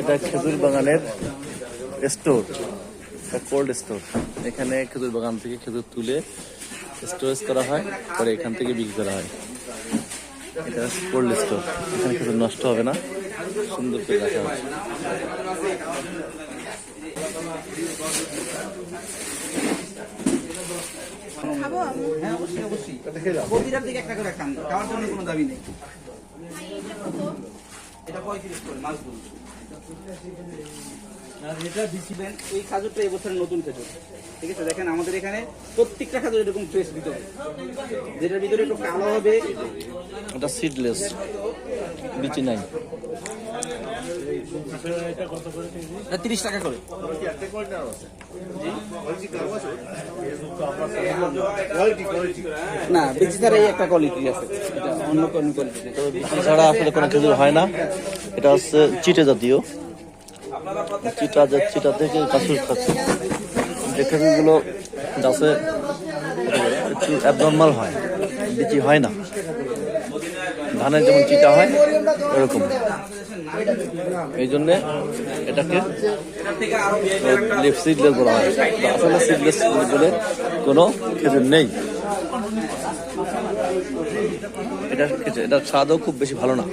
এটা খেজুর বাগানের স্টোর, কোল্ড স্টোর। এখানে খেজুর বাগান থেকে খেজুর তুলে স্টোরেজ করা হয়, পরে এখান থেকে বিক্রি করা হয়। এটা কোল্ড স্টোর, এখানে খেজুর নষ্ট হবে না, সুন্দর করে রাখা হয়। এই খাজুরটা এই বছরের নতুন খেজুর, ঠিক আছে? দেখেন আমাদের এখানে প্রত্যেকটা খাজুর এরকম ফ্রেশ ভিতরে, যেটার ভিতরে একটু কালো হবে। এটা সিডলেস, বিচি নাই। 30 টাকা করে। না, বিচি ছাড়া এই একটা কোয়ালিটি আছে, এটা অন্য কোনো কোয়ালিটি। তবে বিচি ছাড়া আসলে কোনো খেজুর হয় না। এটা হচ্ছে চিটে জাতীয়, চিটা থেকে কাসুর খাচ্ছে। যে খেজুরগুলো গাছে একটু অ্যাবনর্মাল হয়, বিচি হয় না, ধানের যেমন চিটা হয় এরকম। এই জন্যে এটাকে সিডলেস বলা হয়। আসলে সিডলেস বলে কোনো খেজুর নেই। এটার স্বাদও খুব বেশি ভালো না।